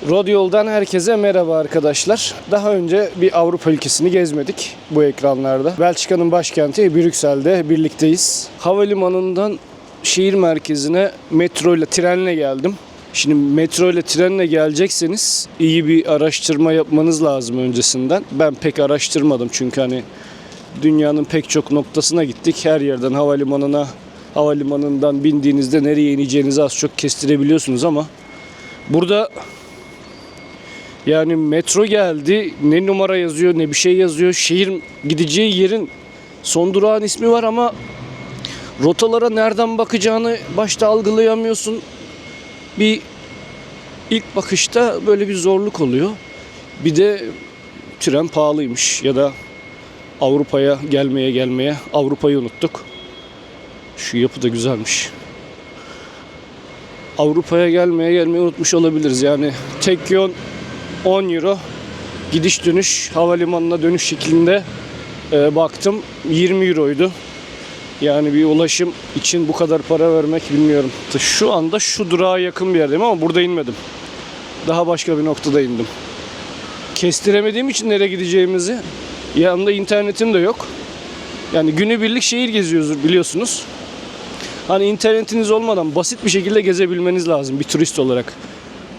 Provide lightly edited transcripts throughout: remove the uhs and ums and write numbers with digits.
Rodyol'dan herkese merhaba arkadaşlar. Daha önce bir Avrupa ülkesini gezmedik bu ekranlarda. Belçika'nın başkenti Brüksel'de birlikteyiz. Havalimanından şehir merkezine metro ile trenle geldim. Şimdi metro ile trenle gelecekseniz iyi bir araştırma yapmanız lazım öncesinden. Ben pek araştırmadım çünkü dünyanın pek çok noktasına gittik. Her yerden havalimanından bindiğinizde nereye ineceğinizi az çok kestirebiliyorsunuz ama burada metro geldi, ne numara yazıyor ne bir şey yazıyor. Şehir gideceği yerin son durağın ismi var ama rotalara nereden bakacağını başta algılayamıyorsun. İlk bakışta böyle bir zorluk oluyor. Bir de tren pahalıymış ya da Avrupa'ya gelmeye Avrupa'yı unuttuk. Şu yapı da güzelmiş. Avrupa'ya gelmeye unutmuş olabiliriz. Yani tek yön 10 euro. Gidiş dönüş havalimanına dönüş şeklinde baktım 20 euroydu. Yani bir ulaşım için bu kadar para vermek bilmiyorum. Şu anda şu durağa yakın bir yerdeyim ama burada inmedim. Daha başka bir noktada indim. Kestiremediğim için nereye gideceğimizi. Yanımda internetim de yok. Yani günübirlik şehir geziyoruz biliyorsunuz. İnternetiniz olmadan basit bir şekilde gezebilmeniz lazım bir turist olarak.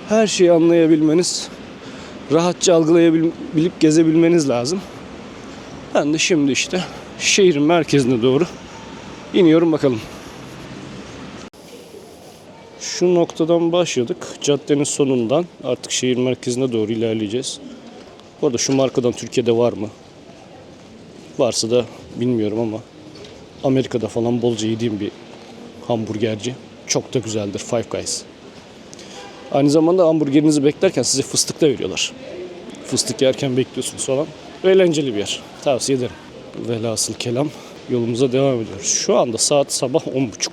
Her şeyi anlayabilmeniz, rahatça algılayabilip gezebilmeniz lazım. Ben de şimdi şehrin merkezine doğru iniyorum bakalım. Şu noktadan başladık. Caddenin sonundan artık şehir merkezine doğru ilerleyeceğiz. Bu arada şu markadan Türkiye'de var mı? Varsa da bilmiyorum ama Amerika'da falan bolca yediğim bir hamburgerci. Çok da güzeldir, Five Guys. Aynı zamanda hamburgerinizi beklerken size fıstık da veriyorlar. Fıstık yerken bekliyorsunuz falan. Eğlenceli bir yer. Tavsiye ederim. Velhasıl kelam yolumuza devam ediyoruz. Şu anda saat sabah 10.30.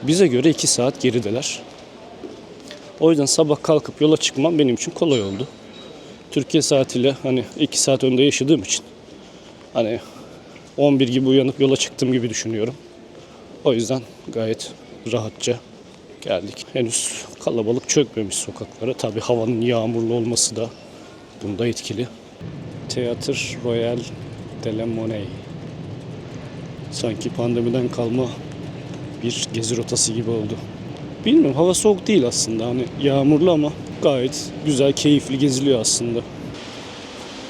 Bize göre 2 saat gerideler. O yüzden sabah kalkıp yola çıkmam benim için kolay oldu. Türkiye saatiyle 2 saat önde yaşadığım için 11 gibi uyanıp yola çıktığım gibi düşünüyorum. O yüzden gayet rahatça geldik. Henüz kalabalık çökmemiş sokaklara. Tabii havanın yağmurlu olması da bunda etkili. Théâtre Royal de la Monnaie. Sanki pandemiden kalma bir gezi rotası gibi oldu. Bilmiyorum, hava soğuk değil aslında. Yağmurlu ama gayet güzel, keyifli geziliyor aslında.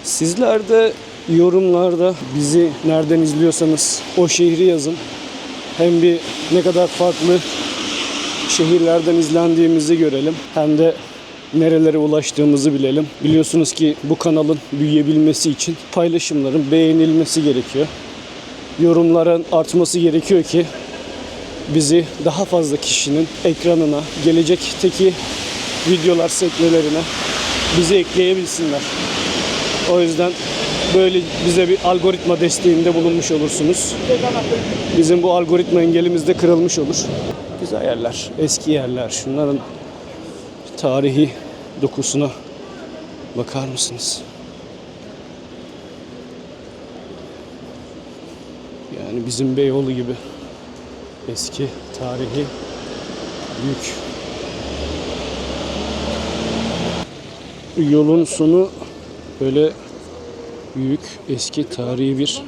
Sizler de yorumlarda bizi nereden izliyorsanız o şehri yazın. Hem ne kadar farklı şehirlerden izlendiğimizi görelim. Hem de nerelere ulaştığımızı bilelim. Biliyorsunuz ki bu kanalın büyüyebilmesi için paylaşımların beğenilmesi gerekiyor. Yorumların artması gerekiyor ki bizi daha fazla kişinin ekranına, gelecekteki videolar sekmelerine bizi ekleyebilsinler. O yüzden böyle bize bir algoritma desteğinde bulunmuş olursunuz. Bizim bu algoritma engelimiz de kırılmış olur. Güzel yerler, eski yerler. Şunların tarihi dokusuna bakar mısınız? Yani bizim Beyoğlu gibi eski, tarihi, büyük. Yolun sonu böyle büyük, eski, tarihi bir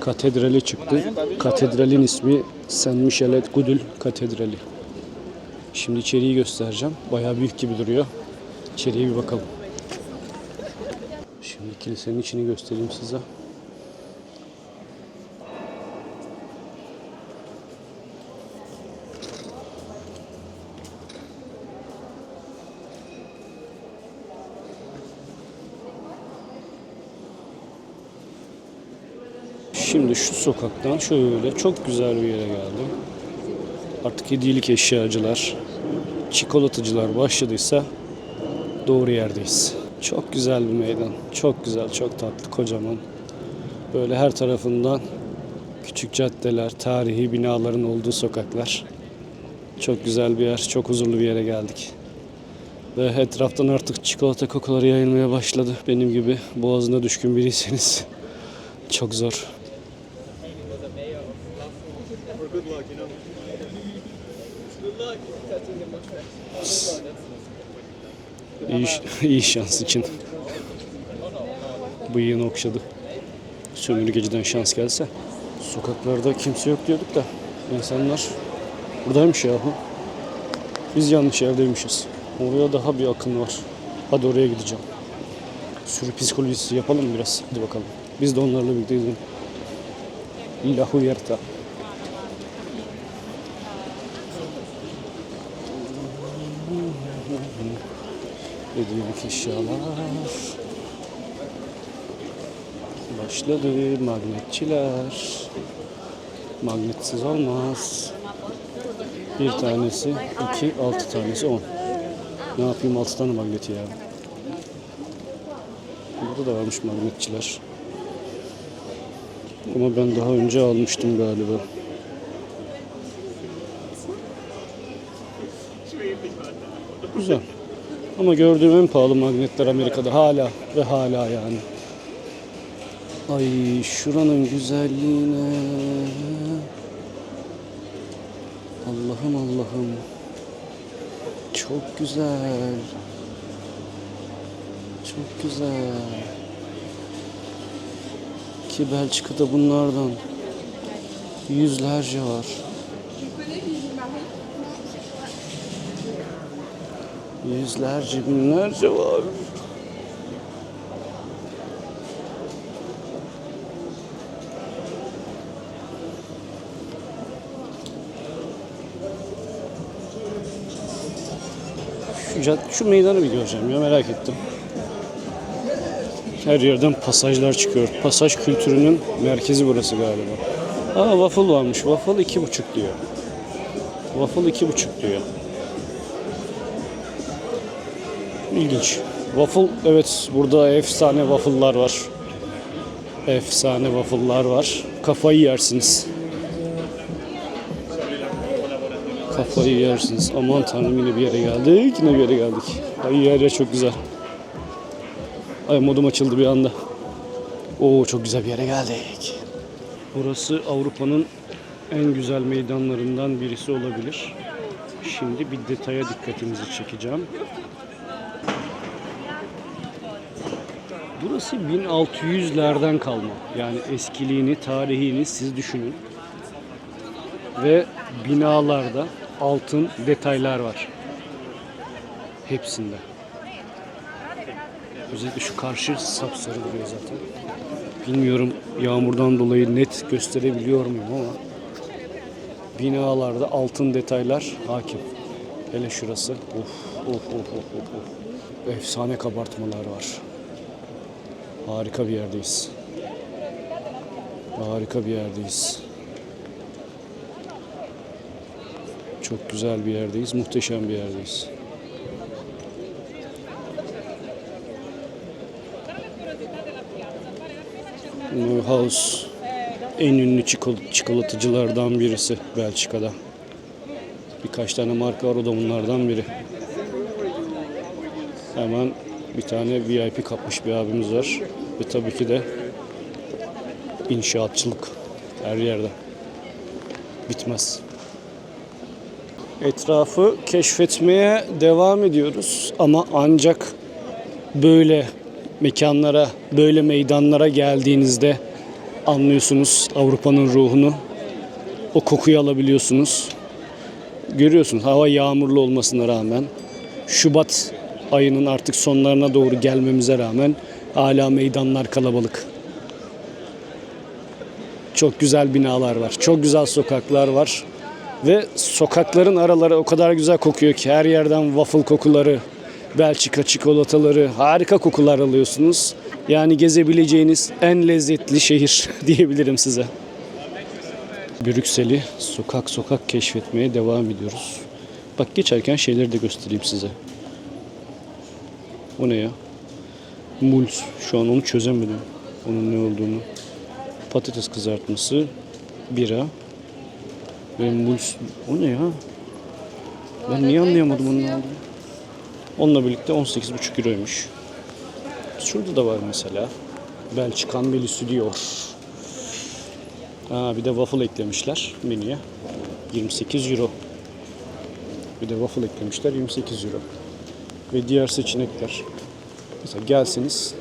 katedrali çıktı. Katedralin ismi Saint Michelet Gudul Katedrali. Şimdi içeriği göstereceğim. Bayağı büyük gibi duruyor. İçeriye bir bakalım. Şimdi kilisenin içini göstereyim size. Şimdi şu sokaktan şöyle çok güzel bir yere geldim. Artık hediyelik eşyacılar, çikolatacılar başladıysa doğru yerdeyiz. Çok güzel bir meydan. Çok güzel, çok tatlı, kocaman. Böyle her tarafından küçük caddeler, tarihi binaların olduğu sokaklar. Çok güzel bir yer, çok huzurlu bir yere geldik. Ve etraftan artık çikolata kokuları yayılmaya başladı. Benim gibi boğazına düşkün biriyseniz çok zor. İyi şans için. Bıyığını okşadı. Sömürgeciden şans gelse. Sokaklarda kimse yok diyorduk da insanlar buradaymış yahu. Biz yanlış yerdeymişiz. Oraya daha bir akın var. Hadi oraya gideceğim. Sürü psikolojisi yapalım biraz. Hadi bakalım. Biz de onlarla birlikte gidelim. La Huerta. Hediyelik eşyalar. Başladı magnetçiler. Magnetsiz olmaz. Bir tanesi, 2, 6 tanesi 10. Ne yapayım 6 tane magneti ya. Burada da varmış magnetçiler. Ama ben daha önce almıştım galiba. Güzel. Ama gördüğüm en pahalı magnetler Amerika'da hala ve hala yani. Ay şuranın güzelliğine. Allah'ım Allah'ım. Çok güzel. Çok güzel. Ki Belçika'da bunlardan yüzlerce var. Yüzlerce, binlerce var. Şu meydanı bir göreceğim ya, merak ettim. Her yerden pasajlar çıkıyor. Pasaj kültürünün merkezi burası galiba. Aa, waffle varmış. Waffle 2,5 diyor. Waffle 2,5 diyor. İlginç. Waffle, evet, burada efsane waffle'lar var. Efsane waffle'lar var. Kafayı yersiniz. Kafayı yersiniz. Aman tanrım, yine bir yere geldik. Yine bir yere geldik. Ay, yer çok güzel. Ay, modum açıldı bir anda. Oo, çok güzel bir yere geldik. Burası Avrupa'nın en güzel meydanlarından birisi olabilir. Şimdi bir detaya dikkatinizi çekeceğim. Burası 1600'lerden kalma. Yani eskiliğini, tarihini siz düşünün. Ve binalarda altın detaylar var. Hepsinde. Özellikle şu karşı sapsarı duruyor zaten. Bilmiyorum yağmurdan dolayı net gösterebiliyor muyum ama binalarda altın detaylar hakim. Hele şurası. Of. Efsane kabartmalar var. Harika bir yerdeyiz. Harika bir yerdeyiz. Çok güzel bir yerdeyiz. Muhteşem bir yerdeyiz. Neuhaus en ünlü çikolatacılardan birisi Belçika'da. Birkaç tane marka var, o da bunlardan biri. Hemen bir tane VIP kapmış bir abimiz var. Ve tabii ki de inşaatçılık her yerde. Bitmez. Etrafı keşfetmeye devam ediyoruz ama ancak böyle mekanlara, böyle meydanlara geldiğinizde anlıyorsunuz Avrupa'nın ruhunu. O kokuyu alabiliyorsunuz. Görüyorsunuz, hava yağmurlu olmasına rağmen, Şubat ayının artık sonlarına doğru gelmemize rağmen hala meydanlar kalabalık. Çok güzel binalar var, çok güzel sokaklar var. Ve sokakların araları o kadar güzel kokuyor ki her yerden waffle kokuları, Belçika çikolataları, harika kokular alıyorsunuz. Yani gezebileceğiniz en lezzetli şehir diyebilirim size. Brüksel'i sokak sokak keşfetmeye devam ediyoruz. Bak, geçerken şeyleri de göstereyim size. O ne ya? Muls. Şu an onu çözemedim. Onun ne olduğunu. Patates kızartması, bira. Ve muls. O ne ya? Ben niye anlayamadım onun ne olduğunu? Onunla birlikte 18,5 euroymuş. Şurada da var mesela. Belçikan menüsü diyor. Bir de waffle eklemişler menüye. 28 euro. Bir de waffle eklemişler, 28 euro. ve diğer seçenekler. Mesela gelseniz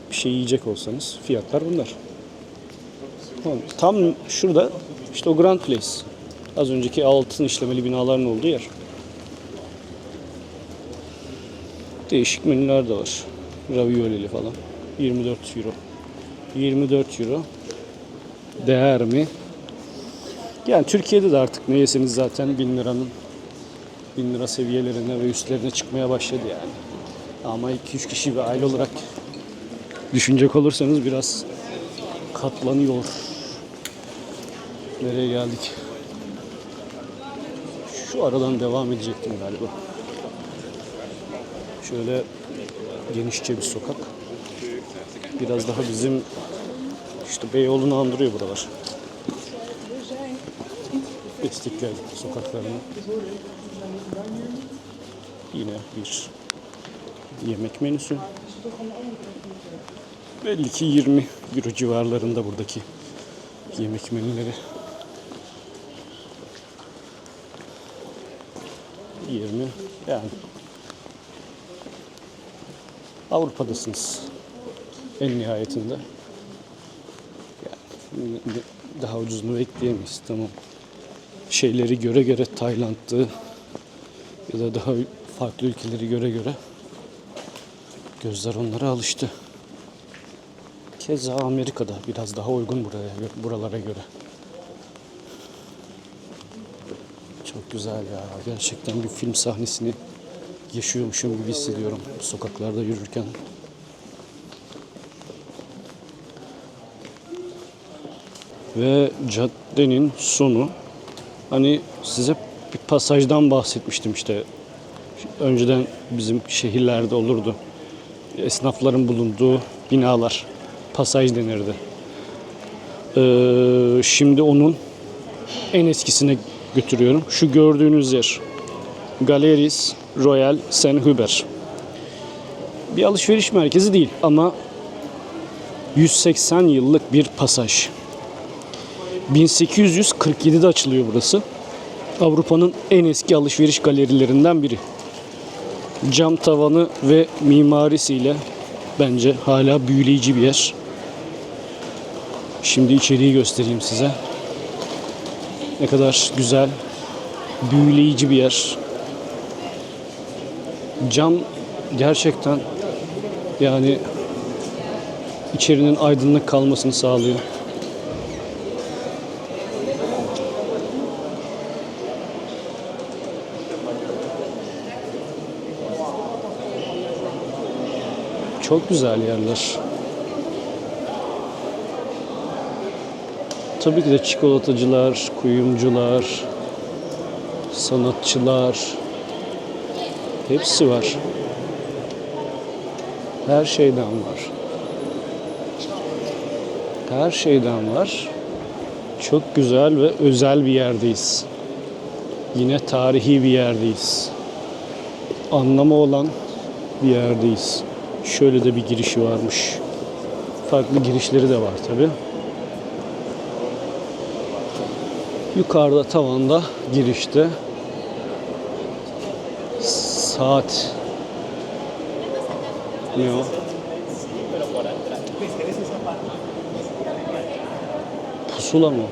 bir şey yiyecek olsanız fiyatlar bunlar. Tam şurada işte o Grand Place. Az önceki altın işlemeli binaların olduğu yer. Değişik menüler de var. Raviolili falan. 24 euro. 24 euro. Değer mi? Yani Türkiye'de de artık ne yeseniz zaten 1000 liranın 1000 lira seviyelerine ve üstlerine çıkmaya başladı yani. Ama 2-3 kişi bir aile olarak düşünecek olursanız biraz katlanıyor. Nereye geldik? Şu aradan devam edecektim galiba. Şöyle genişçe bir sokak. Biraz daha bizim işte Beyoğlu'nu andırıyor buralar. İstiklal sokaklarını. Yine bir yemek menüsü. Belli ki 20 euro civarlarında buradaki yemek menüleri. 20 yani Avrupa'dasınız en nihayetinde. Yani daha ucuzunu bekleyemeyiz, tamam. Şeyleri göre göre Tayland'ı ya da daha farklı ülkeleri göre gözler onlara alıştı. Keza Amerika'da biraz daha uygun buralara göre. Çok güzel ya. Gerçekten bir film sahnesini yaşıyormuşum gibi hissediyorum bu sokaklarda yürürken. Ve caddenin sonu, hani size bir pasajdan bahsetmiştim işte. Önceden bizim şehirlerde olurdu. Esnafların bulunduğu binalar. Pasaj denirdi. Şimdi onun en eskisine götürüyorum. Şu gördüğünüz yer. Galeries Royal Saint Hubert. Bir alışveriş merkezi değil ama 180 yıllık bir pasaj. 1847'de açılıyor burası. Avrupa'nın en eski alışveriş galerilerinden biri. Cam tavanı ve mimarisiyle bence hala büyüleyici bir yer. Şimdi içeriği göstereyim size. Ne kadar güzel, büyüleyici bir yer. Cam gerçekten yani içerinin aydınlık kalmasını sağlıyor. Çok güzel yerler. Tabii ki de çikolatacılar, kuyumcular, sanatçılar hepsi var. Her şeyden var. Her şeyden var. Çok güzel ve özel bir yerdeyiz. Yine tarihi bir yerdeyiz. Anlamı olan bir yerdeyiz. Şöyle de bir girişi varmış. Farklı girişleri de var tabii. Yukarıda tavanda girişte saat, ne o? Pusula mı?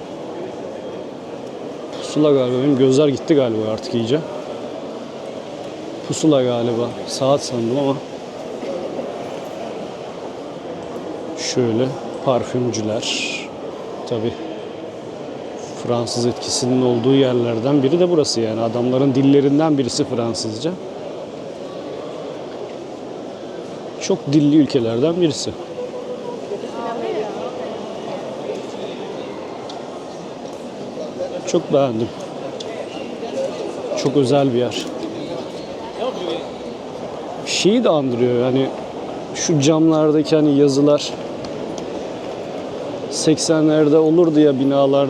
Pusula galiba. Benim gözler gitti galiba artık iyice. Pusula galiba. Saat sandım ama. Şöyle parfümcüler. Tabii. Fransız etkisinin olduğu yerlerden biri de burası yani. Adamların dillerinden birisi Fransızca. Çok dilli ülkelerden birisi. Çok beğendim. Çok özel bir yer. Şeyi de andırıyor yani şu camlardaki hani yazılar 80'lerde olurdu ya binalar,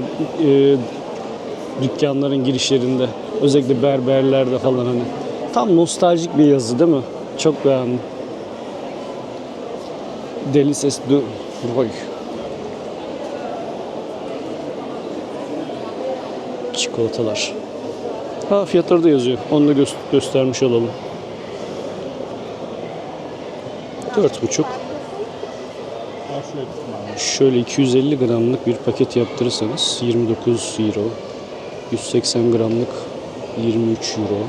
dükkanların girişlerinde. Özellikle berberlerde falan hani. Tam nostaljik bir yazı değil mi? Çok beğendim. Delices de Roy. Çikolatalar. Ha, fiyatları da yazıyor. Onu da göstermiş olalım. 4,5. Şöyle 250 gramlık bir paket yaptırırsanız 29 euro. 180 gramlık 23 euro.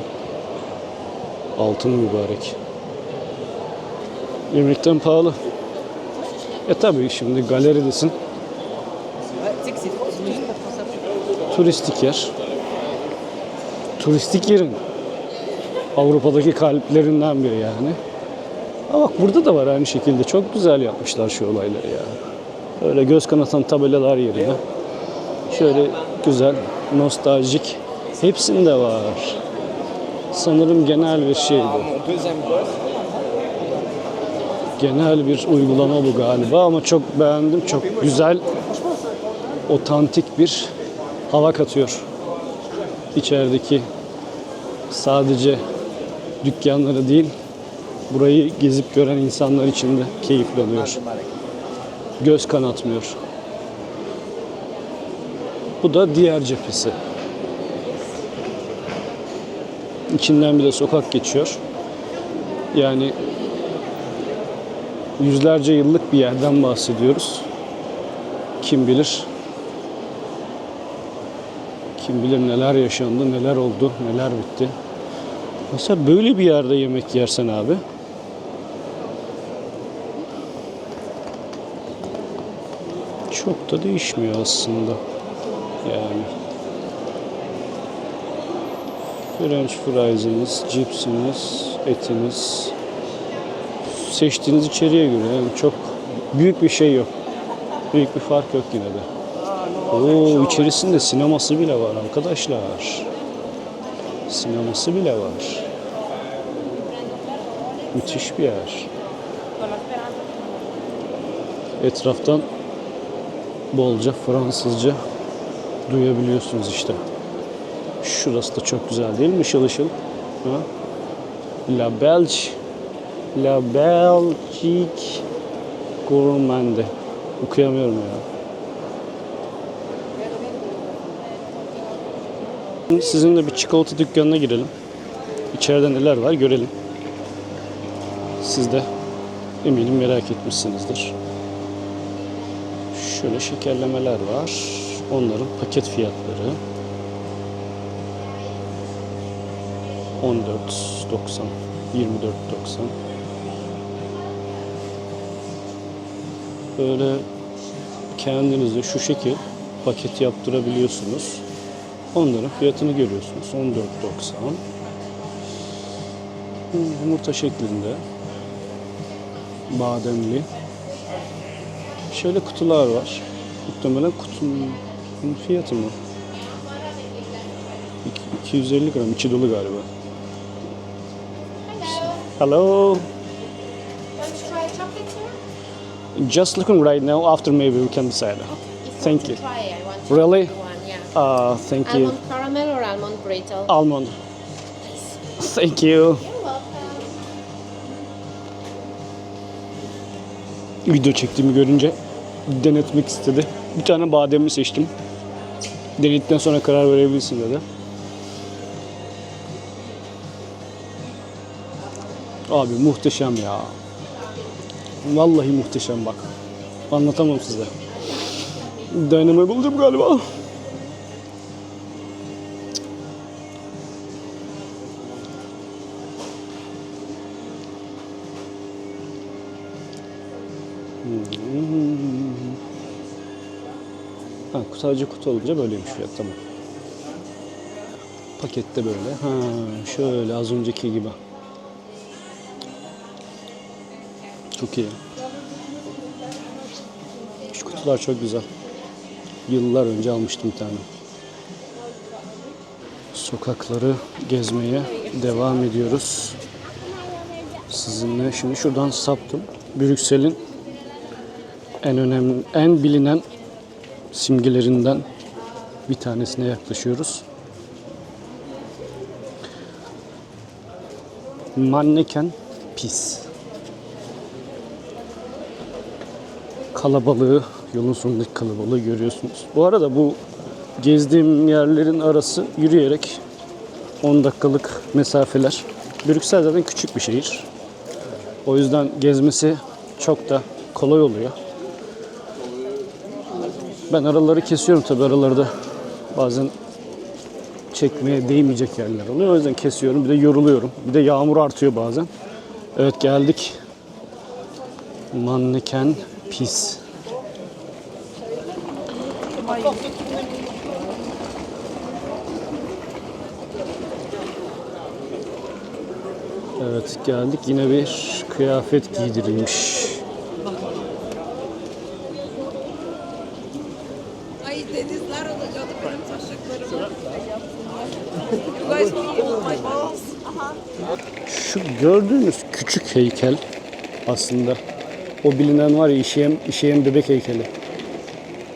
Altın mübarek. Yemekten pahalı. Tabii şimdi galeridesin. Turistik yer. Turistik yerin Avrupa'daki kalplerinden biri yani. Ama bak burada da var aynı şekilde. Çok güzel yapmışlar şu olayları ya. Öyle göz kanatan tabelalar yerine. Şöyle güzel, nostaljik. Hepsinde var. Sanırım genel bir şey bu. Genel bir uygulama bu galiba ama çok beğendim. Çok güzel, otantik bir hava katıyor. İçerideki sadece dükkanları değil, burayı gezip gören insanlar için de keyifleniyor. Göz kanatmıyor. Bu da diğer cephesi. İçinden bir de sokak geçiyor. Yani yüzlerce yıllık bir yerden bahsediyoruz. Kim bilir? Kim bilir neler yaşandı, neler oldu, neler bitti. Mesela böyle bir yerde yemek yersen abi, çok da değişmiyor aslında. Yani French fries'iniz, cipsiniz, etiniz, seçtiğiniz içeriğe göre yani çok büyük bir şey yok. Büyük bir fark yok yine de. Oo, içerisinde sineması bile var arkadaşlar. Sineması bile var. Müthiş bir yer. Etraftan bolca Fransızca duyabiliyorsunuz işte. Şurası da çok güzel değil mi? Işıl ışıl. Ha? La Belge. La Belgique Gourmande. Okuyamıyorum ya. Sizinle bir çikolata dükkanına girelim. İçeride neler var görelim. Siz de eminim merak etmişsinizdir. Şöyle şekerlemeler var. Onların paket fiyatları 14.90, 24.90. Böyle kendinize şu şekil paket yaptırabiliyorsunuz. Onların fiyatını görüyorsunuz. 14.90. Yumurta şeklinde. Bademli. Şöyle kutular var. Muhtemelen kutunun fiyatı mı? 250 gram. İçi dolu galiba. Hello. Want to try a chocolate here? Just looking right now. After maybe we can decide. If Thank you you. want to try, I want to Really? try one, yeah. Thank you. Almond caramel or almond brittle? Almond. Thank you. You're welcome. Video çektiğimi görünce denetmek istedi. Bir tane bademli seçtim. Denedikten sonra karar verebilirsin dedi. Abi muhteşem ya. Vallahi muhteşem bak. Anlatamam size. Dayanamayı bulacağım galiba. Ha, sadece kutu olunca böyleymiş fiyat, tamam. Pakette böyle. Ha, şöyle az önceki gibi. Çok iyi. Şu kutular çok güzel. Yıllar önce almıştım bir tane. Sokakları gezmeye devam ediyoruz. Sizinle şimdi şuradan saptım. Brüksel'in en önemli, en bilinen simgelerinden bir tanesine yaklaşıyoruz. Manneken Pis. Kalabalığı, yolun sonundaki kalabalığı görüyorsunuz. Bu arada bu gezdiğim yerlerin arası yürüyerek 10 dakikalık mesafeler. Brüksel zaten küçük bir şehir. O yüzden gezmesi çok da kolay oluyor. Ben araları kesiyorum tabii, aralarda bazen çekmeye değmeyecek yerler oluyor. O yüzden kesiyorum. Bir de yoruluyorum. Bir de yağmur artıyor bazen. Evet, geldik. Manneken Pis. Evet, geldik. Yine bir kıyafet giydirilmiş. Ay denizler olacaktı benim taşaklarım. You guys feel my balls. Şu gördüğünüz küçük heykel aslında o bilinen var ya, işeyen bebek heykeli.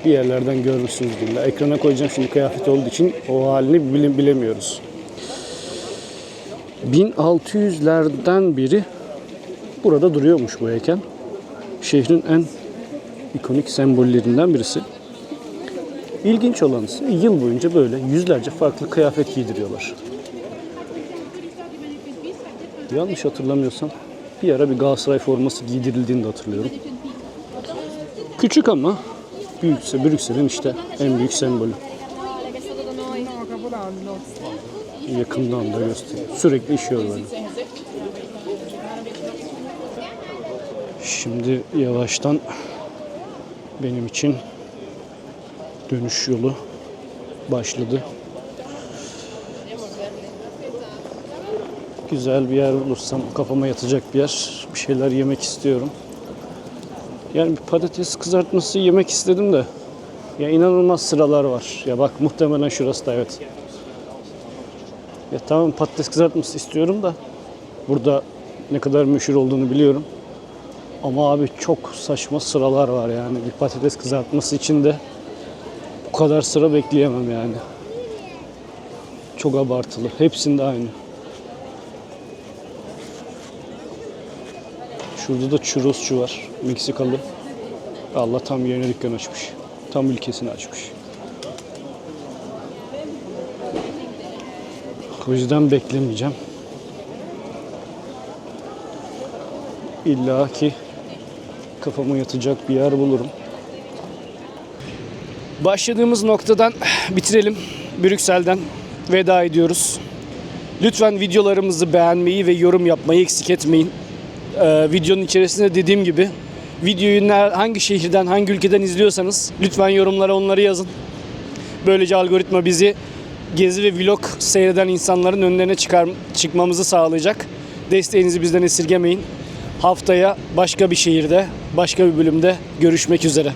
Bir yerlerden görmüşsünüzdür. Ekrana koyacağım şimdi, kıyafet olduğu için o halini bilemiyoruz. 1600'lerden beri burada duruyormuş bu heykel. Şehrin en ikonik sembollerinden birisi. İlginç olan ise yıl boyunca böyle yüzlerce farklı kıyafet giydiriyorlar. Yanlış hatırlamıyorsam bir ara bir Galatasaray forması giydirildiğini de hatırlıyorum. Küçük ama büyükse Brüksel'in işte en büyük sembolü. Yakından da gösteriyor. Sürekli işiyor böyle. Şimdi yavaştan benim için dönüş yolu başladı. Güzel bir yer bulursam, kafama yatacak bir yer, bir şeyler yemek istiyorum. Yani bir patates kızartması yemek istedim de ya inanılmaz sıralar var. Ya bak, muhtemelen şurası da, evet. Ya tamam, patates kızartması istiyorum da burada ne kadar meşhur olduğunu biliyorum. Ama abi çok saçma sıralar var yani. Bir patates kızartması için de bu kadar sıra bekleyemem yani. Çok abartılı. Hepsinde aynı. Şurada da churrosçu var. Meksikalı. Allah, tam yerine dükkan açmış. Tam ülkesini açmış. O yüzden beklemeyeceğim. İlla ki kafama yatacak bir yer bulurum. Başladığımız noktadan bitirelim. Brüksel'den veda ediyoruz. Lütfen videolarımızı beğenmeyi ve yorum yapmayı eksik etmeyin. Videonun içerisinde dediğim gibi videoyu hangi şehirden, hangi ülkeden izliyorsanız lütfen yorumlara onları yazın. Böylece algoritma bizi gezi ve vlog seyreden insanların önlerine çıkmamızı sağlayacak. Desteğinizi bizden esirgemeyin. Haftaya başka bir şehirde, başka bir bölümde görüşmek üzere.